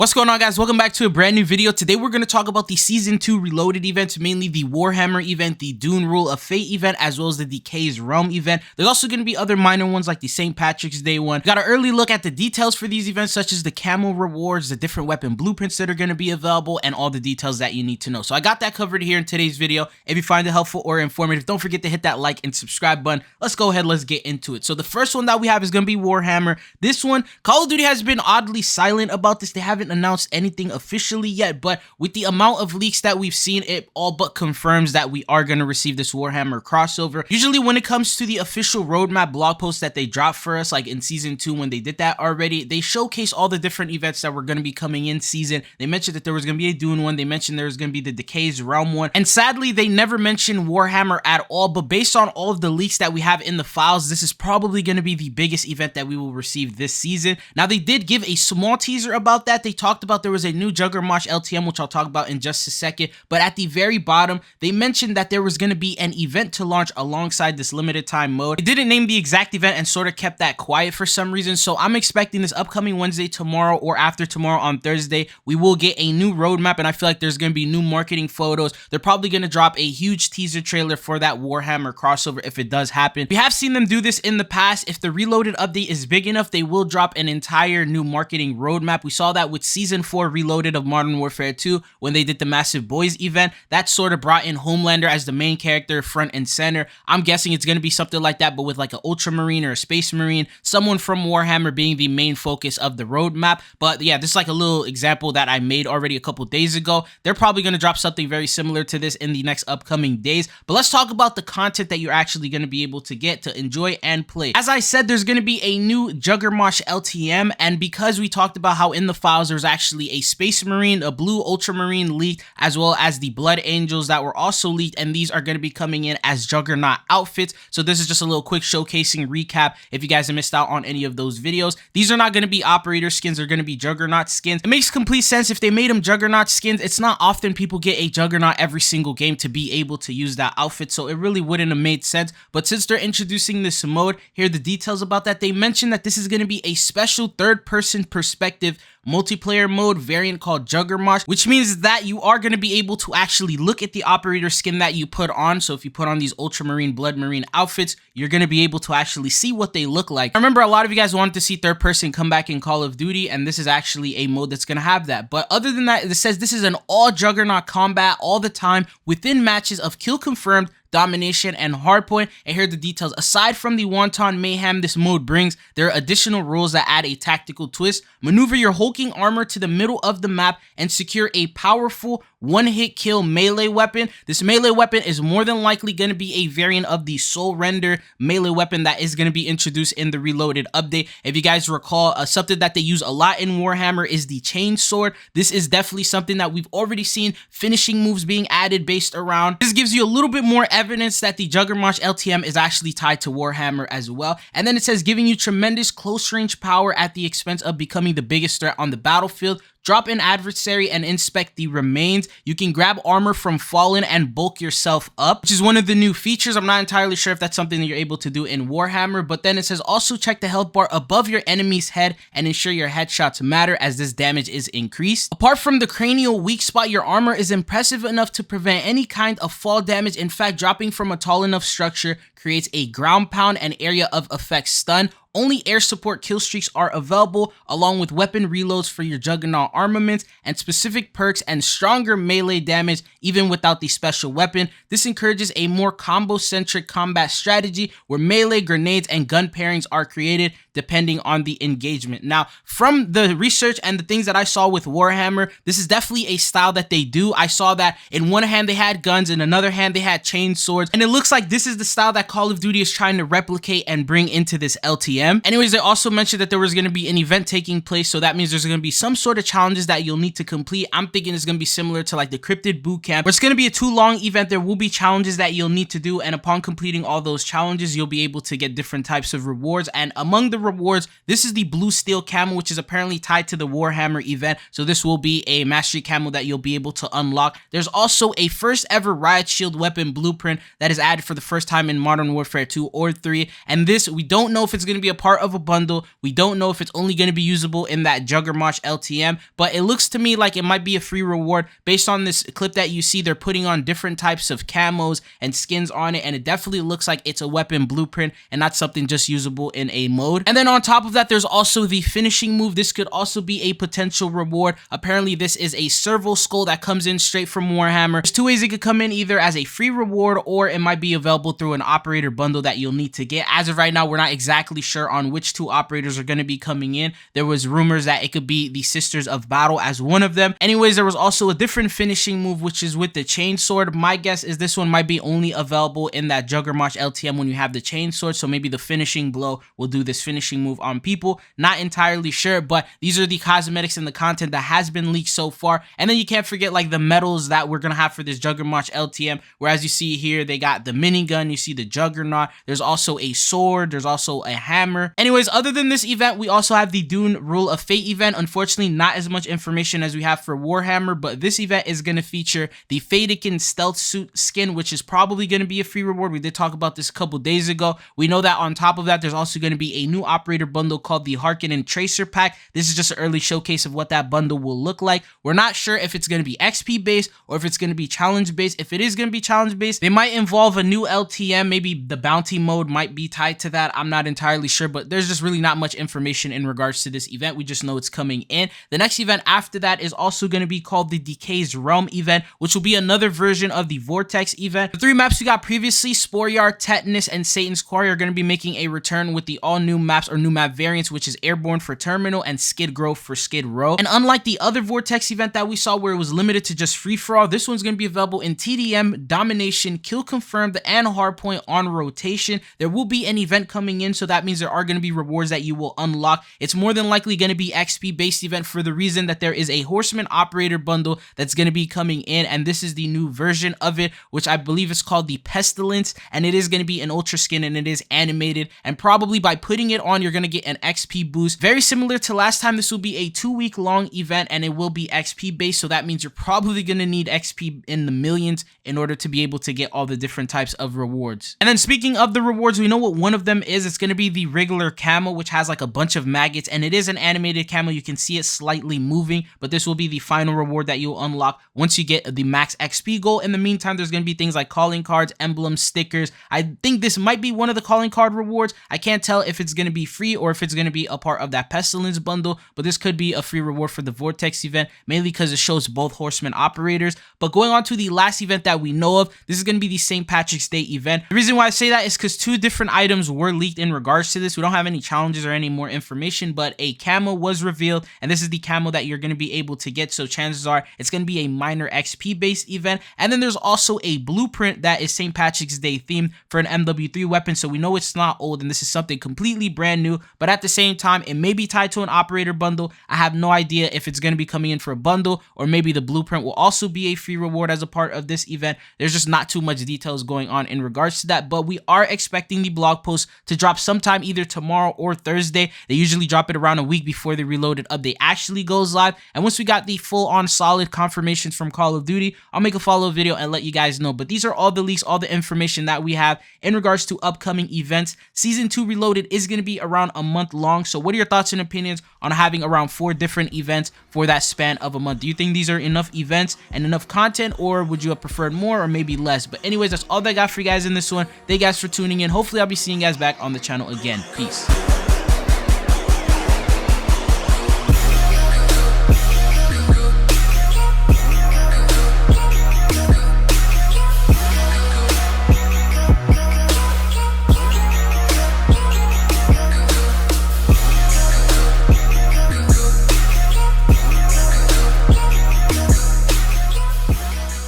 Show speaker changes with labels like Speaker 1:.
Speaker 1: What's going on, guys? Welcome back to a brand new video. Today we're going to talk about the Season 2 Reloaded events, mainly the Warhammer event, the Dune Rule of Fate event, as well as the Decays Realm event. There's also going to be other minor ones like the St. Patrick's Day one. We got an early look at the details for these events, such as the Camo rewards, the different weapon blueprints that are going to be available, and all the details that you need to know. So I got that covered here in today's video. If you find it helpful or informative, don't forget to hit that like and subscribe button. Let's go ahead, let's get into it. So the first one that we have is going to be Warhammer. This one, Call of Duty has been oddly silent about this. They haven't announced anything officially yet, but with the amount of leaks that we've seen, it all but confirms that we are going to receive this Warhammer crossover. Usually when it comes to the official roadmap blog posts that they drop for us, like in Season 2 when they did that already, they showcase all the different events that were going to be coming in season. They mentioned that there was going to be a Dune one, they mentioned there was going to be the Decays Realm one, and sadly they never mentioned Warhammer at all. But based on all of the leaks that we have in the files, this is probably going to be the biggest event that we will receive this season. Now, they did give a small teaser about that. They talked about there was a new Juggermosh LTM, which I'll talk about in just a second, but at the very bottom they mentioned that there was going to be an event to launch alongside this limited time mode. They didn't name the exact event and sort of kept that quiet for some reason, so I'm expecting this upcoming Wednesday, tomorrow, or after tomorrow on Thursday, we will get a new roadmap, and I feel like there's going to be new marketing photos. They're probably going to drop a huge teaser trailer for that Warhammer crossover if it does happen. We have seen them do this in the past. If the Reloaded update is big enough, they will drop an entire new marketing roadmap. We saw that with Season 4 Reloaded of Modern Warfare 2 when they did the Massive Boys event. That sort of brought in Homelander as the main character front and center. I'm guessing it's going to be something like that, but with like an Ultramarine or a Space Marine, someone from Warhammer being the main focus of the roadmap. But yeah, this is like a little example that I made already a couple days ago. They're probably going to drop something very similar to this in the next upcoming days. But let's talk about the content that you're actually going to be able to get to enjoy and play. As I said, there's going to be a new Juggermosh LTM, and because we talked about how in the files there's actually a Space Marine, a blue Ultramarine leaked, as well as the Blood Angels that were also leaked, and these are going to be coming in as Juggernaut outfits. So this is just a little quick showcasing recap if you guys have missed out on any of those videos. These are not going to be operator skins, they're going to be Juggernaut skins. It makes complete sense if they made them Juggernaut skins. It's not often people get a Juggernaut every single game to be able to use that outfit, so it really wouldn't have made sense. But since they're introducing this mode, here are the details about that. They mentioned that this is going to be a special third-person perspective multiplayer mode variant called Juggermosh, which means that you are going to be able to actually look at the operator skin that you put on. So if you put on these Ultramarine, Blood Marine outfits, you're going to be able to actually see what they look like. I remember a lot of you guys wanted to see third person come back in Call of Duty, and this is actually a mode that's going to have that. But other than that, it says this is an all Juggernaut combat all the time within matches of kill confirmed, domination, and hardpoint. And here are the details. Aside from the wanton mayhem this mode brings, there are additional rules that add a tactical twist. Maneuver your hulking armor to the middle of the map and secure a powerful one-hit kill melee weapon. This melee weapon is more than likely going to be a variant of the Soul Render melee weapon that is going to be introduced in the Reloaded update. If you guys recall, something that they use a lot in Warhammer is the chain sword. This is definitely something that we've already seen finishing moves being added based around. This gives you a little bit more evidence that the Juggermosh LTM is actually tied to Warhammer as well. And then it says giving you tremendous close range power at the expense of becoming the biggest threat on the battlefield. Drop an adversary and inspect the remains. You can grab armor from Fallen and bulk yourself up, which is one of the new features. I'm not entirely sure if that's something that you're able to do in Warhammer, but then it says also check the health bar above your enemy's head and ensure your headshots matter as this damage is increased. Apart from the cranial weak spot, your armor is impressive enough to prevent any kind of fall damage. In fact, dropping from a tall enough structure creates a ground pound and area of effect stun. Only air support kill streaks are available, along with weapon reloads for your Juggernaut armaments and specific perks and stronger melee damage even without the special weapon. This encourages a more combo-centric combat strategy where melee, grenades, and gun pairings are created depending on the engagement. Now, from the research and the things that I saw with Warhammer, this is definitely a style that they do. I saw that in one hand they had guns, in another hand they had chain swords, and it looks like this is the style that Call of Duty is trying to replicate and bring into this LTM. Anyways, they also mentioned that there was going to be an event taking place, so that means there's going to be some sort of challenges that you'll need to complete. I'm thinking it's going to be similar to like the Cryptid Bootcamp, where it's going to be a too long event. There will be challenges that you'll need to do, and upon completing all those challenges, you'll be able to get different types of rewards. And among the rewards. This is the blue steel camo, which is apparently tied to the Warhammer event, so this will be a mastery camo that you'll be able to unlock. There's also a first ever riot shield weapon blueprint that is added for the first time in Modern Warfare 2 or 3, and this, we don't know if it's going to be a part of a bundle. We don't know if it's only going to be usable in that Juggermosh LTM, but it looks to me like it might be a free reward. Based on this clip that you see, they're putting on different types of camos and skins on it, and it definitely looks like it's a weapon blueprint and not something just usable in a mode. And then on top of that, there's also the finishing move. This could also be a potential reward. Apparently this is a servo skull that comes in straight from Warhammer. There's two ways it could come in, either as a free reward or it might be available through an operator bundle that you'll need to get. As of right now, we're not exactly sure on which two operators are going to be coming in. There was rumors that it could be the Sisters of Battle as one of them. Anyways, there was also a different finishing move, which is with the chainsword. My guess is this one might be only available in that Juggermosh LTM when you have the chainsword, so maybe the finishing blow will do this finishing move on people. Not entirely sure, but these are the cosmetics and the content that has been leaked so far. And then you can't forget like the medals that we're gonna have for this Juggermosh LTM, where as you see here, they got the minigun, you see the Juggernaut, there's also a sword, there's also a hammer. Anyways, other than this event, we also have the Dune Rule of Fate event. Unfortunately, not as much information as we have for Warhammer, but this event is going to feature the Fadikin stealth suit skin, which is probably going to be a free reward. We did talk about this a couple days ago. We know that on top of that, there's also going to be a new operator bundle called the Harkonnen Tracer Pack. This is just an early showcase of what that bundle will look like. We're not sure if it's going to be XP based or if it's going to be challenge based. If it is going to be challenge based, they might involve a new LTM. Maybe the bounty mode might be tied to that. I'm not entirely sure, but there's just really not much information in regards to this event. We just know it's coming in. The next event after that is also going to be called the Decays Realm event, which will be another version of the Vortex event. The three maps we got previously, Sporyard, Tetanus, and Satan's Quarry, are going to be making a return with the all new maps or new map variants, which is Airborne for Terminal and Skid Grove for Skid Row. And unlike the other Vortex event that we saw where it was limited to just free for all, this one's going to be available in TDM, Domination, Kill Confirmed, and Hardpoint on rotation. There will be an event coming in, so that means there are going to be rewards that you will unlock. It's more than likely going to be XP based event for the reason that there is a Horseman operator bundle that's going to be coming in, and this is the new version of it, which I believe is called the Pestilence, and it is going to be an ultra skin and it is animated, and probably by putting it on you're going to get an XP boost. Very similar to last time, this will be a 2-week long event and it will be XP based, so that means you're probably going to need XP in the millions in order to be able to get all the different types of rewards. And then speaking of the rewards, we know what one of them is. It's going to be the regular camo, which has like a bunch of maggots, and it is an animated camo. You can see it slightly moving, but this will be the final reward that you'll unlock once you get the max XP goal. In the meantime, there's going to be things like calling cards, emblems, stickers. I think this might be one of the calling card rewards. I can't tell if it's going to be free or if it's going to be a part of that Pestilence bundle, but this could be a free reward for the Vortex event, mainly because it shows both Horseman operators. But going on to the last event that we know of, this is going to be the St. Patrick's Day event. The reason why I say that is because two different items were leaked in regards to this. We don't have any challenges or any more information, but a camo was revealed, and this is the camo that you're going to be able to get, so chances are it's going to be a minor XP based event. And then there's also a blueprint that is St. Patrick's Day themed for an MW3 weapon, so we know it's not old and this is something completely brand new, but at the same time it may be tied to an operator bundle. I have no idea if it's going to be coming in for a bundle, or maybe the blueprint will also be a free reward as a part of this event. There's just not too much details going on in regards to that, but we are expecting the blog post to drop sometime either tomorrow or Thursday. They usually drop it around a week before the Reloaded update actually goes live, and once we got the full on solid confirmations from Call of Duty, I'll make a follow-up video and let you guys know. But these are all the leaks, all the information that we have in regards to upcoming events. Season 2 Reloaded is going to be around a month long, so what are your thoughts and opinions on having around 4 different events for that span of a month? Do you think these are enough events and enough content, or would you have preferred more or maybe less? But anyways, that's all I got for you guys in this one. Thank you guys for tuning in. Hopefully I'll be seeing you guys back on the channel again. Peace.